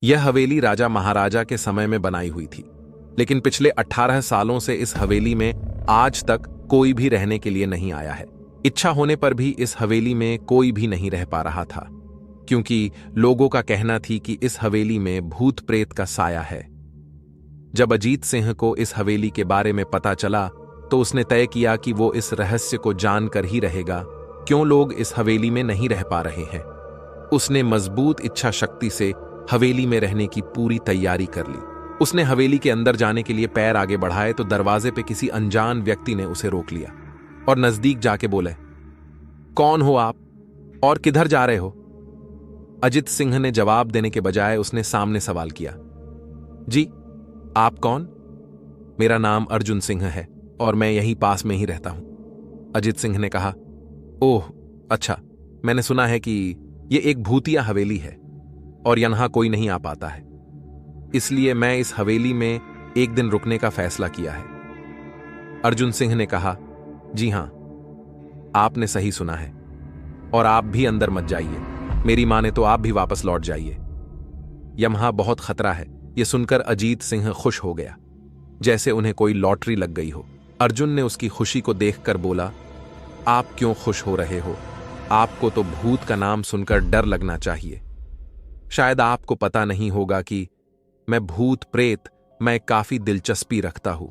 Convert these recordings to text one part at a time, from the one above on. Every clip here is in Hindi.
यह हवेली राजा महाराजा के समय में बनाई हुई थी, लेकिन पिछले 18 सालों से इस हवेली में आज तक कोई भी रहने के लिए नहीं आया है। इच्छा होने पर भी इस हवेली में कोई भी नहीं रह पा रहा था, क्योंकि लोगों का कहना थी कि इस हवेली में भूत प्रेत का साया है। जब अजीत सिंह को इस हवेली के बारे में पता चला तो उसने तय किया कि वो इस रहस्य को जानकर ही रहेगा, क्यों लोग इस हवेली में नहीं रह पा रहे हैं। उसने मजबूत इच्छा शक्ति से हवेली में रहने की पूरी तैयारी कर ली। उसने हवेली के अंदर जाने के लिए पैर आगे बढ़ाए तो दरवाजे पे किसी अनजान व्यक्ति ने उसे रोक लिया और नजदीक जाके बोले, कौन हो आप और किधर जा रहे हो? अजित सिंह ने जवाब देने के बजाय उसने सामने सवाल किया, जी आप कौन? मेरा नाम अर्जुन सिंह है और मैं यहीं पास में ही रहता हूं। अजित सिंह ने कहा, ओह अच्छा, मैंने सुना है कि यह एक भूतिया हवेली है और यहां कोई नहीं आ पाता है, इसलिए मैं इस हवेली में एक दिन रुकने का फैसला किया है। अर्जुन सिंह ने कहा, जी हां, आपने सही सुना है और आप भी अंदर मत जाइए, मेरी माने तो आप भी वापस लौट जाइए, यहां बहुत खतरा है। यह सुनकर अजीत सिंह खुश हो गया, जैसे उन्हें कोई लॉटरी लग गई हो। अर्जुन ने उसकी खुशी को देखकर बोला, आप क्यों खुश हो रहे हो? आपको तो भूत का नाम सुनकर डर लगना चाहिए। शायद आपको पता नहीं होगा कि मैं भूत प्रेत मैं काफी दिलचस्पी रखता हूं।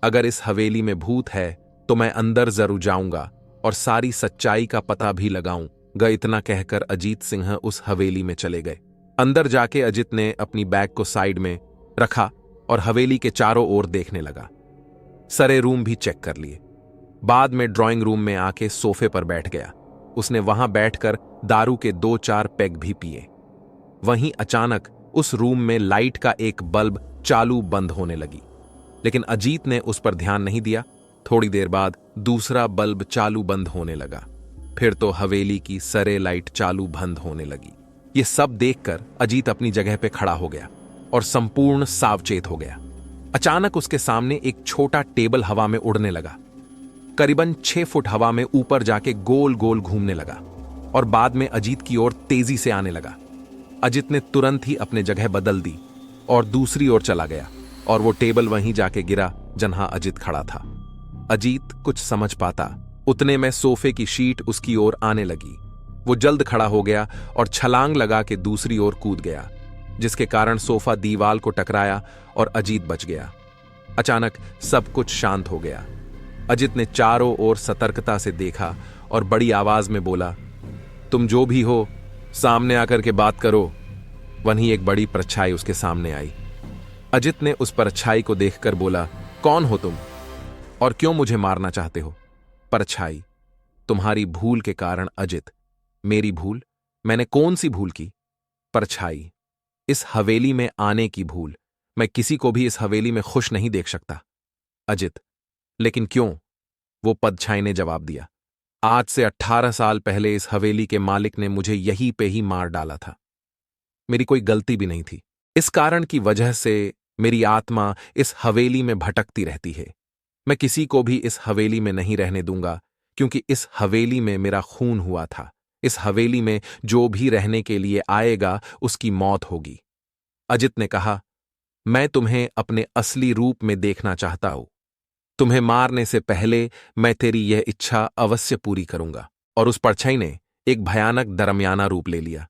अगर इस हवेली में भूत है तो मैं अंदर जरूर जाऊंगा और सारी सच्चाई का पता भी लगाऊंगा। इतना कहकर अजीत सिंह उस हवेली में चले गए। अंदर जाके अजित ने अपनी बैग को साइड में रखा और हवेली के चारों ओर देखने लगा। सारे रूम भी चेक कर लिए। बाद में ड्राइंग रूम में आके सोफे पर बैठ गया। उसने वहां बैठकर दारू के 2-4 पैग भी पिए। वहीं अचानक उस रूम में लाइट का एक बल्ब चालू बंद होने लगी, लेकिन अजीत ने उस पर ध्यान नहीं दिया। थोड़ी देर बाद दूसरा बल्ब चालू बंद होने लगा, फिर तो हवेली की सारे लाइट चालू बंद होने लगी। यह सब देखकर अजीत अपनी जगह पे खड़ा हो गया और संपूर्ण सावचेत हो गया। अचानक उसके सामने एक छोटा टेबल हवा में उड़ने लगा, करीबन 6 फुट हवा में ऊपर जाके गोल गोल घूमने लगा और बाद में अजीत की ओर तेजी से आने लगा। अजीत ने तुरंत ही अपने जगह बदल दी और दूसरी ओर चला गया और वो टेबल वहीं जाके गिरा जहां अजीत खड़ा था। अजीत कुछ समझ पाता उतने में सोफे की शीट उसकी ओर आने लगी। वो जल्द खड़ा हो गया और छलांग लगा के दूसरी ओर कूद गया, जिसके कारण सोफा दीवार को टकराया और अजीत बच गया। अचानक सब कुछ शांत हो गया। अजीत ने चारों ओर सतर्कता से देखा और बड़ी आवाज में बोला, तुम जो भी हो सामने आकर के बात करो। वहीं एक बड़ी परछाई उसके सामने आई। अजीत ने उस परछाई को देखकर बोला, कौन हो तुम और क्यों मुझे मारना चाहते हो? परछाई, तुम्हारी भूल के कारण। अजीत, मेरी भूल? मैंने कौन सी भूल की? परछाई, इस हवेली में आने की भूल। मैं किसी को भी इस हवेली में खुश नहीं देख सकता। अजीत, लेकिन क्यों? वो परछाई ने जवाब दिया, आज से 18 साल पहले इस हवेली के मालिक ने मुझे यहीं पे ही मार डाला था। मेरी कोई गलती भी नहीं थी। इस कारण की वजह से मेरी आत्मा इस हवेली में भटकती रहती है। मैं किसी को भी इस हवेली में नहीं रहने दूंगा, क्योंकि इस हवेली में मेरा खून हुआ था। इस हवेली में जो भी रहने के लिए आएगा उसकी मौत होगी। अजीत ने कहा, मैं तुम्हें अपने असली रूप में देखना चाहता हूं। तुम्हें मारने से पहले मैं तेरी यह इच्छा अवश्य पूरी करूंगा। और उस परछाई ने एक भयानक दरमियाना रूप ले लिया।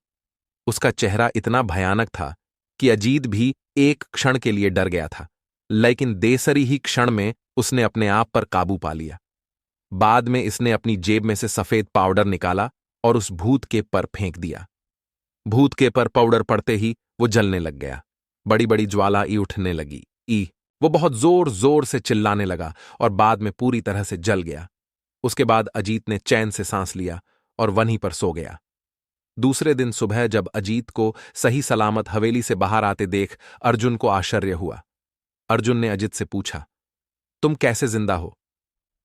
उसका चेहरा इतना भयानक था कि अजीत भी एक क्षण के लिए डर गया था, लेकिन देसरी ही क्षण में उसने अपने आप पर काबू पा लिया। बाद में इसने अपनी जेब में से सफेद पाउडर निकाला और उस भूत के पर फेंक दिया। भूत के पर पाउडर पड़ते ही वो जलने लग गया। बड़ी बड़ी ज्वाला उठने लगी। वो बहुत जोर जोर से चिल्लाने लगा और बाद में पूरी तरह से जल गया। उसके बाद अजीत ने चैन से सांस लिया और वहीं पर सो गया। दूसरे दिन सुबह जब अजीत को सही सलामत हवेली से बाहर आते देख अर्जुन को आश्चर्य हुआ। अर्जुन ने अजीत से पूछा, तुम कैसे जिंदा हो?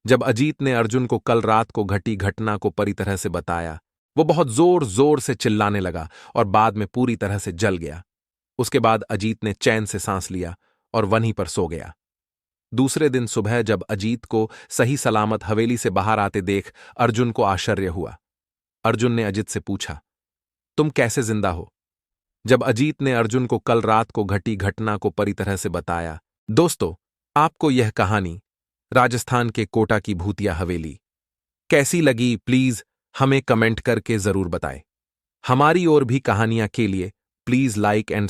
जब अजीत ने अर्जुन को कल रात को घटी घटना को पूरी तरह से बताया, वो बहुत जोर जोर से चिल्लाने लगा और बाद में पूरी तरह से जल गया। उसके बाद अजीत ने चैन से सांस लिया और वहीं पर सो गया। दूसरे दिन सुबह जब अजीत को सही सलामत हवेली से बाहर आते देख अर्जुन को आश्चर्य हुआ। अर्जुन ने अजीत से पूछा, तुम कैसे जिंदा हो? जब अजीत ने अर्जुन को कल रात को घटी घटना को पूरी तरह से बताया। दोस्तों, आपको यह कहानी राजस्थान के कोटा की भूतिया हवेली कैसी लगी, प्लीज हमें कमेंट करके जरूर बताएं। हमारी और भी कहानियां के लिए प्लीज लाइक एंड